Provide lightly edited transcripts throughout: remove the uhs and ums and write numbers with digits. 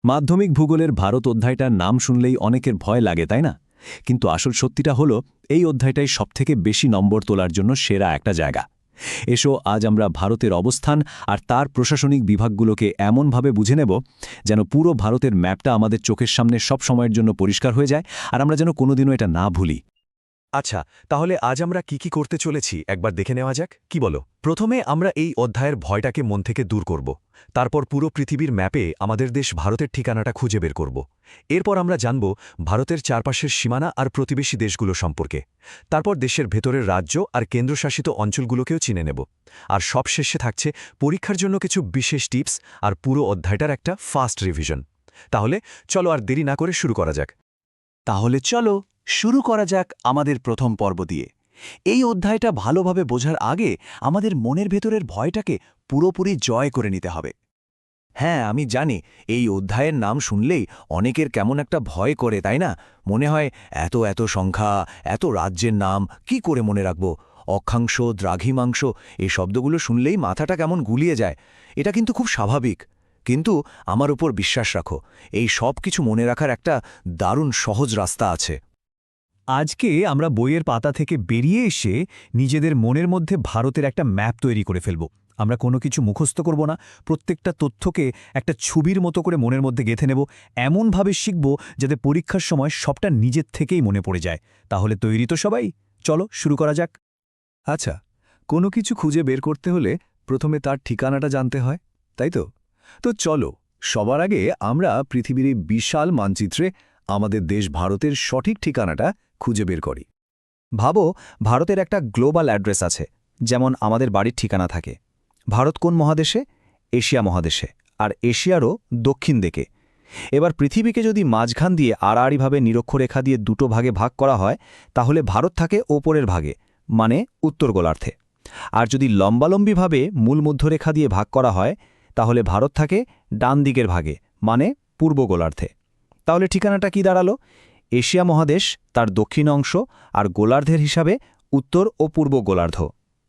মাধ্যমিক ভূগোলের ভারত অধ্যায়টার নাম শুনলেই অনেকের ভয় লাগে, তাই না? কিন্তু আসল সত্যিটা হলো এই অধ্যায়টাই সবথেকে বেশি নম্বর তোলার জন্য সেরা একটা জায়গা। এসো আজ আমরা ভারতের অবস্থান আর তার প্রশাসনিক বিভাগগুলোকে এমনভাবে বুঝে নেব যেন পুরো ভারতের ম্যাপটা আমাদের চোখের সামনে সব সময়ের জন্য পরিষ্কার হয়ে যায় আর আমরা যেন কোনোদিনও এটা না ভুলি। আচ্ছা, তাহলে আজ আমরা কি করতে চলেছি একবার দেখে নেওয়া যাক, কি বলো? প্রথমে আমরা এই অধ্যায়ের ভয়টাকে মন থেকে দূর করব। তারপর পুরো পৃথিবীর ম্যাপে আমাদের দেশ ভারতের ঠিকানাটা খুঁজে বের করব। এরপর আমরা জানব ভারতের চারপাশের সীমানা আর প্রতিবেশী দেশগুলো সম্পর্কে। তারপর দেশের ভেতরের রাজ্য আর কেন্দ্রশাসিত অঞ্চলগুলোকেও চিনে নেব। আর সবশেষে থাকছে পরীক্ষার জন্য কিছু বিশেষ টিপস আর পুরো অধ্যায়টার একটা ফাস্ট রিভিশন। তাহলে চলো আর দেরি না করে শুরু করা যাক। তাহলে চলো শুরু করা যাক আমাদের প্রথম পর্ব দিয়ে। এই অধ্যায়টা ভালোভাবে বোঝার আগে আমাদের মনের ভেতরের ভয়টাকে পুরোপুরি জয় করে নিতে হবে। হ্যাঁ, আমি জানি এই অধ্যায়ের নাম শুনলেই অনেকের কেমন একটা ভয় করে, তাই না? মনে হয় এত এত সংখ্যা, এত রাজ্যের নাম কি করে মনে রাখব? অক্ষাংশ, দ্রাঘিমাংশ এই শব্দগুলো শুনলেই মাথাটা কেমন গুলিয়ে যায়। এটা কিন্তু খুব স্বাভাবিক। কিন্তু আমার উপর বিশ্বাস রাখো, এই সব কিছু মনে রাখার একটা দারুণ সহজ রাস্তা আছে। আজকে আমরা বইয়ের পাতা থেকে বেরিয়ে এসে নিজেদের মনের মধ্যে ভারতের একটা ম্যাপ তৈরি করে ফেলব। আমরা কোনো কিছু মুখস্থ করব না, প্রত্যেকটা তথ্যকে একটা ছবির মতো করে মনের মধ্যে গেঁথে নেব, এমনভাবে শিখব যাতে পরীক্ষার সময় সবটা নিজের থেকেই মনে পড়ে যায়। তাহলে তৈরি তো সবাই? চলো শুরু করা যাক। আচ্ছা, কোনো কিছু খুঁজে বের করতে হলে প্রথমে তার ঠিকানাটা জানতে হয়, তাই তো? তো চলো সবার আগে আমরা পৃথিবীর এই বিশাল মানচিত্রে আমাদের দেশ ভারতের সঠিক ঠিকানাটা খুঁজে বের করি। ভাবো, ভারতের একটা গ্লোবাল অ্যাড্রেস আছে, যেমন আমাদের বাড়ির ঠিকানা থাকে। ভারত কোন মহাদেশে? এশিয়া মহাদেশে, আর এশিয়ারও দক্ষিণ দিকে। এবার পৃথিবীকে যদি মাঝখান দিয়ে আড়াআড়িভাবে নিরক্ষরেখা দিয়ে দুটো ভাগে ভাগ করা হয়, তাহলে ভারত থাকে ওপরের ভাগে, মানে উত্তর গোলার্ধে। আর যদি লম্বালম্বিভাবে মূল মধ্যরেখা দিয়ে ভাগ করা হয়, তাহলে ভারত থাকে ডান দিকের ভাগে, মানে পূর্ব গোলার্ধে। তাহলে ঠিকানাটা কি দাঁড়ালো? এশিয়া মহাদেশ, তার দক্ষিণ অংশ, আর গোলার্ধের হিসাবে উত্তর ও পূর্ব গোলার্ধ।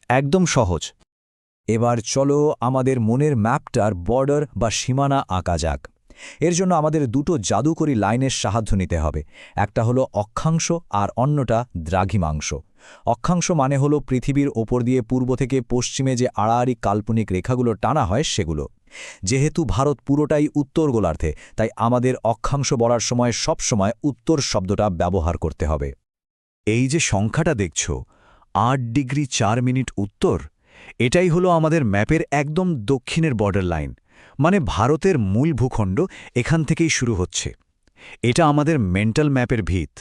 একদম সহজ। এবার চলো আমাদের মনের ম্যাপটার বর্ডার বা সীমানা আঁকা যাক। এর জন্য আমাদের দুটো জাদুকরী লাইনের সাহায্য নিতে হবে। একটা হলো অক্ষাংশ আর অন্যটা দ্রাঘিমাংশ। অক্ষাংশ মানে হলো পৃথিবীর ওপর দিয়ে পূর্ব থেকে পশ্চিমে যে আড়াআড়ি কাল্পনিক রেখাগুলো টানা হয় সেগুলো। যেহেতু ভারত পুরোটাই উত্তর গোলার্ধে, তাই আমাদের অক্ষাংশ বলার সময় সবসময় উত্তর শব্দটা ব্যবহার করতে হবে। এই যে সংখ্যাটা দেখছ, 8°4' উত্তর, এটাই হলো আমাদের ম্যাপের একদম দক্ষিণের বর্ডার লাইন। মানে ভারতের মূল ভূখণ্ড এখান থেকেই শুরু হচ্ছে। এটা আমাদের মেন্টাল ম্যাপের ভিত।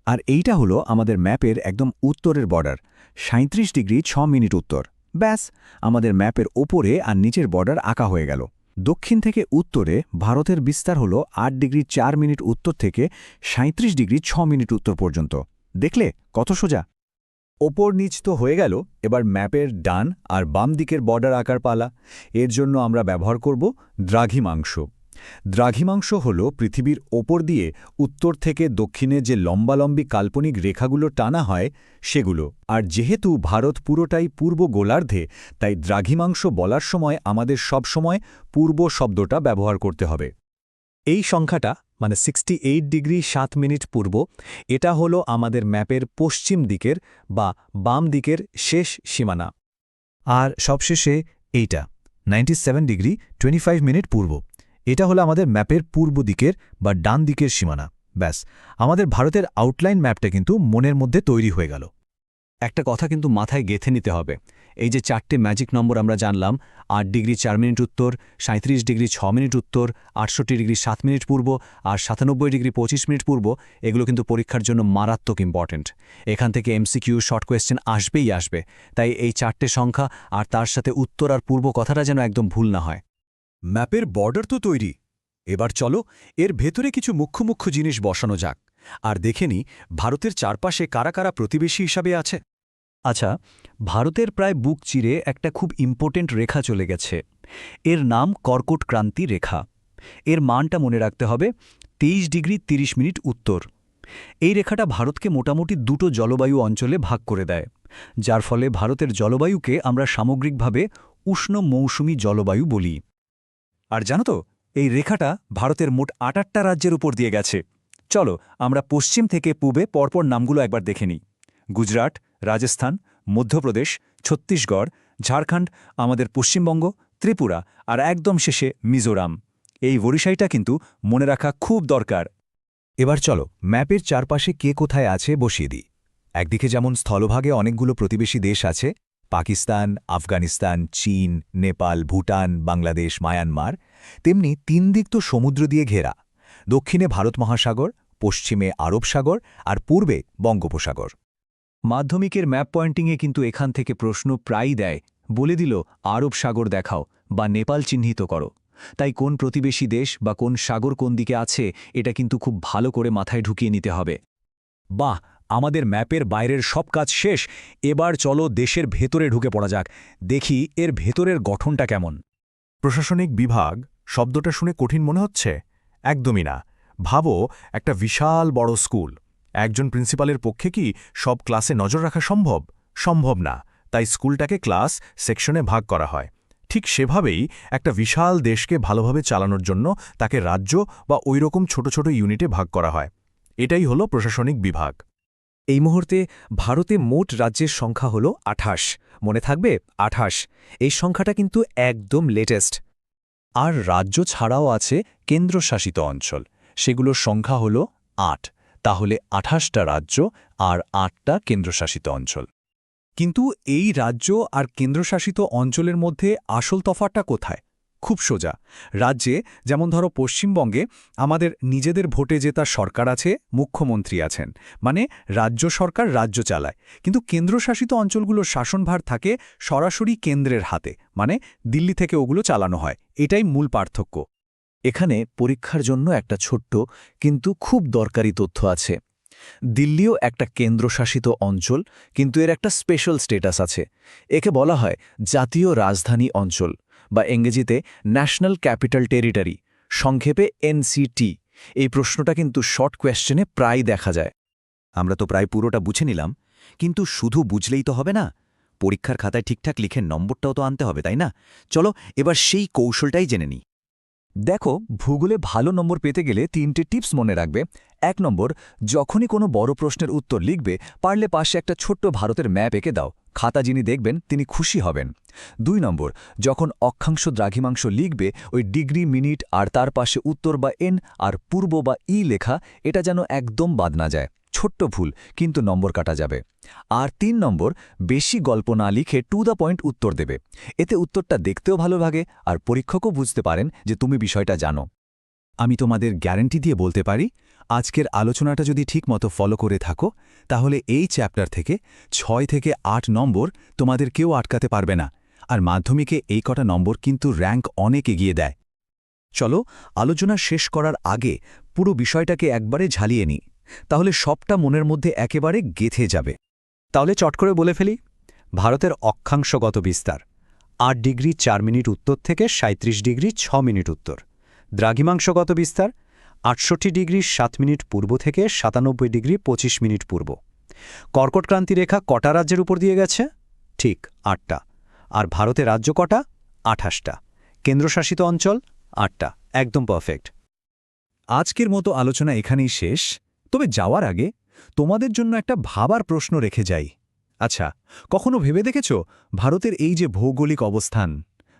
আর এইটা হলো আমাদের ম্যাপের একদম উত্তরের বর্ডার, 37°6' উত্তর। ব্যাস, আমাদের ম্যাপের ওপরে আর নিচের বর্ডার আঁকা হয়ে গেল। দক্ষিণ থেকে উত্তরে ভারতের বিস্তার হল 8°4' উত্তর থেকে 37°6' উত্তর পর্যন্ত। দেখলে কত সোজা? ওপর নিচ তো হয়ে গেল, এবার ম্যাপের ডান আর বাম দিকের বর্ডার আঁকার পালা। এর জন্য আমরা ব্যবহার করব দ্রাঘিমাংশ। দ্রাঘিমাংশ হল পৃথিবীর ওপর দিয়ে উত্তর থেকে দক্ষিণে যে লম্বালম্বি কাল্পনিক রেখাগুলো টানা হয় সেগুলো। আর যেহেতু ভারত পুরোটাই পূর্ব গোলার্ধে, তাই দ্রাঘিমাংশ বলার সময় আমাদের সবসময় পূর্ব শব্দটা ব্যবহার করতে হবে। এই সংখ্যাটা মানে 68°7' পূর্ব, এটা হলো আমাদের ম্যাপের পশ্চিম দিকের বা বাম দিকের শেষ সীমানা। আর সবশেষে এইটা 97°25' পূর্ব, এটা হলো আমাদের ম্যাপের পূর্ব দিকের বা ডান দিকের সীমানা। ব্যাস, আমাদের ভারতের আউটলাইন ম্যাপটা কিন্তু মনের মধ্যে তৈরি হয়ে গেল। একটা কথা কিন্তু মাথায় গেঁথে নিতে হবে। এই যে 4টে ম্যাজিক নম্বর আমরা জানলাম, 8°4' উত্তর, 37°6' উত্তর, 68°7' পূর্ব আর 97°25' পূর্ব, এগুলো কিন্তু পরীক্ষার জন্য মারাত্মক ইম্পর্ট্যান্ট। এখান থেকে এমসিকিউ শর্ট কোয়েশ্চেন আসবেই আসবে। তাই এই 4টে সংখ্যা আর তার সাথে উত্তর আর পূর্ব কথাটা যেন একদম ভুল না হয়। ম্যাপের বর্ডার তো তৈরি, এবার চলো এর ভেতরে কিছু মুখ্য মুখ্য জিনিস বসানো যাক আর দেখে নি ভারতের চারপাশে কারা কারা প্রতিবেশী হিসাবে আছে। আচ্ছা, ভারতের প্রায় বুক চিরে একটা খুব ইম্পর্টেন্ট রেখা চলে গেছে। এর নাম কর্কট ক্রান্তি রেখা। এর মানটা মনে রাখতে হবে 23°30' উত্তর। এই রেখাটা ভারতকে মোটামুটি দুটো জলবায়ু অঞ্চলে ভাগ করে দেয়, যার ফলে ভারতের জলবায়ুকে আমরা সামগ্রিকভাবে উষ্ণ মৌসুমী জলবায়ু বলি। আর জানো তো, এই রেখাটা ভারতের মোট ৮টা রাজ্যের উপর দিয়ে গেছে। চলো আমরা পশ্চিম থেকে পূবে পরপর নামগুলো একবার দেখে নিই। গুজরাট, রাজস্থান, মধ্যপ্রদেশ, ছত্তিশগড়, ঝাড়খণ্ড, আমাদের পশ্চিমবঙ্গ, ত্রিপুরা আর একদম শেষে মিজোরাম। এই ওড়িশাইটা কিন্তু মনে রাখা খুব দরকার। এবার চলো ম্যাপের চারপাশে কে কোথায় আছে বসিয়ে দিই। একদিকে যেমন স্থলভাগে অনেকগুলো প্রতিবেশী দেশ আছে, পাকিস্তান, আফগানিস্তান, চীন, নেপাল, ভুটান, বাংলাদেশ, মায়ানমার, তেমনি 3 দিক তো সমুদ্র দিয়ে ঘেরা। দক্ষিণে ভারত মহাসাগর, পশ্চিমে আরব সাগর আর পূর্বে বঙ্গোপসাগর। মাধ্যমিকের ম্যাপ পয়েন্টিংয়ে কিন্তু এখান থেকে প্রশ্ন প্রায়ই দেয়, বলে দিল আরব সাগর দেখাও বা নেপাল চিহ্নিত করো। তাই কোন প্রতিবেশী দেশ বা কোন সাগর কোন দিকে আছে এটা কিন্তু খুব ভালো করে মাথায় ঢুকিয়ে নিতে হবে। বাহ, আমাদের ম্যাপের বাইরের সব কাজ শেষ। এবার চলো দেশের ভেতরে ঢুকে পড়া যাক, দেখি এর ভেতরের গঠনটা কেমন। প্রশাসনিক বিভাগ শব্দটা শুনে কঠিন মনে হচ্ছে? একদমই না। ভাবো একটা বিশাল বড় স্কুল। একজন প্রিন্সিপালের পক্ষে কি সব ক্লাসে নজর রাখা সম্ভব? সম্ভব না। তাই স্কুলটাকে ক্লাস, সেকশনে ভাগ করা হয়। ঠিক সেভাবেই একটা বিশাল দেশকে ভালোভাবে চালানোর জন্য তাকে রাজ্য বা ওইরকম ছোট ছোট ইউনিটে ভাগ করা হয়। এটাই হলো প্রশাসনিক বিভাগ। এই মুহূর্তে ভারতে মোট রাজ্যের সংখ্যা হল 28। মনে থাকবে 28। এই সংখ্যাটা কিন্তু একদম লেটেস্ট। আর রাজ্য ছাড়াও আছে কেন্দ্রশাসিত অঞ্চল, সেগুলোর সংখ্যা হল 8। তাহলে 28টা রাজ্য আর 8টা কেন্দ্রশাসিত অঞ্চল। কিন্তু এই রাজ্য আর কেন্দ্রশাসিত অঞ্চলের মধ্যে আসল তফাৎটা কোথায়? খুব সোজা। রাজ্যে যেমন ধরো পশ্চিমবঙ্গে আমাদের নিজেদের ভোটে জেতা সরকার আছে, মুখ্যমন্ত্রী আছেন, মানে রাজ্য সরকার রাজ্য চালায়। কিন্তু কেন্দ্রশাসিত অঞ্চলগুলোর শাসনভার থাকে সরাসরি কেন্দ্রের হাতে, মানে দিল্লি থেকে ওগুলো চালানো হয়। এটাই মূল পার্থক্য। এখানে পরীক্ষার জন্য একটা ছোট্ট কিন্তু খুব দরকারি তথ্য আছে। দিল্লিও একটা কেন্দ্রশাসিত অঞ্চল, কিন্তু এর একটা স্পেশাল স্ট্যাটাস আছে। একে বলা হয় জাতীয় রাজধানী অঞ্চল বা ইংরেজিতে ন্যাশনাল ক্যাপিটাল টেরিটরি, সংক্ষেপে এনসিটি। এই প্রশ্নটা কিন্তু শর্ট কোয়েশ্চেনে প্রায় দেখা যায়। আমরা তো প্রায় পুরোটা বুঝে নিলাম, কিন্তু শুধু বুঝলেই তো হবে না। পরীক্ষার খাতায় ঠিকঠাক লিখে নম্বরটাও তো আনতে হবে, তাই না? চলো এবার সেই কৌশলটাই জেনে নিই। দেখো, ভূগোলে ভালো নম্বর পেতে গেলে 3টে টিপস মনে রাখবে। 1 নম্বর, যখনই কোনো বড় প্রশ্নের উত্তর লিখবে, পারলে পাশে একটা ছোট্ট ভারতের ম্যাপ এঁকে দাও। খাতা যিনি দেখবেন তিনি খুশি হবেন। 2 নম্বর, যখন অক্ষাংশ দ্রাঘিমাংশ লিখবে, ওই ডিগ্রি, মিনিট আর তার পাশে উত্তর বা এন আর পূর্ব বা ই লেখা, এটা যেন একদম বাদ না যায়। ছোট্ট ভুল, কিন্তু নম্বর কাটা যাবে। আর 3 নম্বর, বেশি গল্প না লিখে টু দ্য পয়েন্ট উত্তর দেবে। এতে উত্তরটা দেখতেও ভালো লাগে আর পরীক্ষকও বুঝতে পারেন যে তুমি বিষয়টা জানো। আমি তোমাদের গ্যারান্টি দিয়ে বলতে পারি, আজকের আলোচনাটা যদি ঠিকমতো ফলো করে থাকো, তাহলে এই চ্যাপ্টার থেকে 6 থেকে 8 নম্বর তোমাদের কেউ আটকাতে পারবে না। আর মাধ্যমিকে এই কটা নম্বর কিন্তু র্যাঙ্ক অনেক এগিয়ে দেয়। চলো আলোচনা শেষ করার আগে পুরো বিষয়টাকে একবারে ঝালিয়ে নিই, তাহলে সবটা মনের মধ্যে একেবারে গেঁথে যাবে। তাহলে চট করে বলে ফেলি, ভারতের অক্ষাংশগত বিস্তার 8 ডিগ্রি 4 মিনিট উত্তর থেকে 37 ডিগ্রি 6 মিনিট উত্তর। দ্রাঘিমাংশগত বিস্তার 68 ডিগ্রি 7 মিনিট পূর্ব থেকে 97 ডিগ্রি 25 মিনিট পূর্ব। কর্কটক্রান্তি রেখা কটা রাজ্যের উপর দিয়ে গেছে? ঠিক 8টা। আর ভারতের রাজ্য কটা? 28টা। কেন্দ্রশাসিত অঞ্চল 8টা। একদম পারফেক্ট। আজকের মতো আলোচনা এখানেই শেষ। তবে যাওয়ার আগে তোমাদের জন্য একটা ভাবার প্রশ্ন রেখে যাই। আচ্ছা, কখনো ভেবে দেখেছ ভারতের এই যে ভৌগোলিক অবস্থান,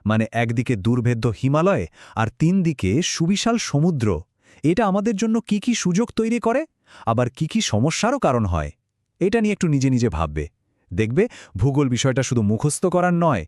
মানে একদিকে দুর্ভেদ্য হিমালয় আর 3 দিকে সুবিশাল সমুদ্র, এটা আমাদের জন্য কি কি সুযোগ তৈরি করে, আবার কি কি সমস্যারও কারণ হয়? এটা নিয়ে একটু নিজে নিজে ভাববে। দেখবে ভূগোল বিষয়টা শুধু মুখস্থ করার নয়,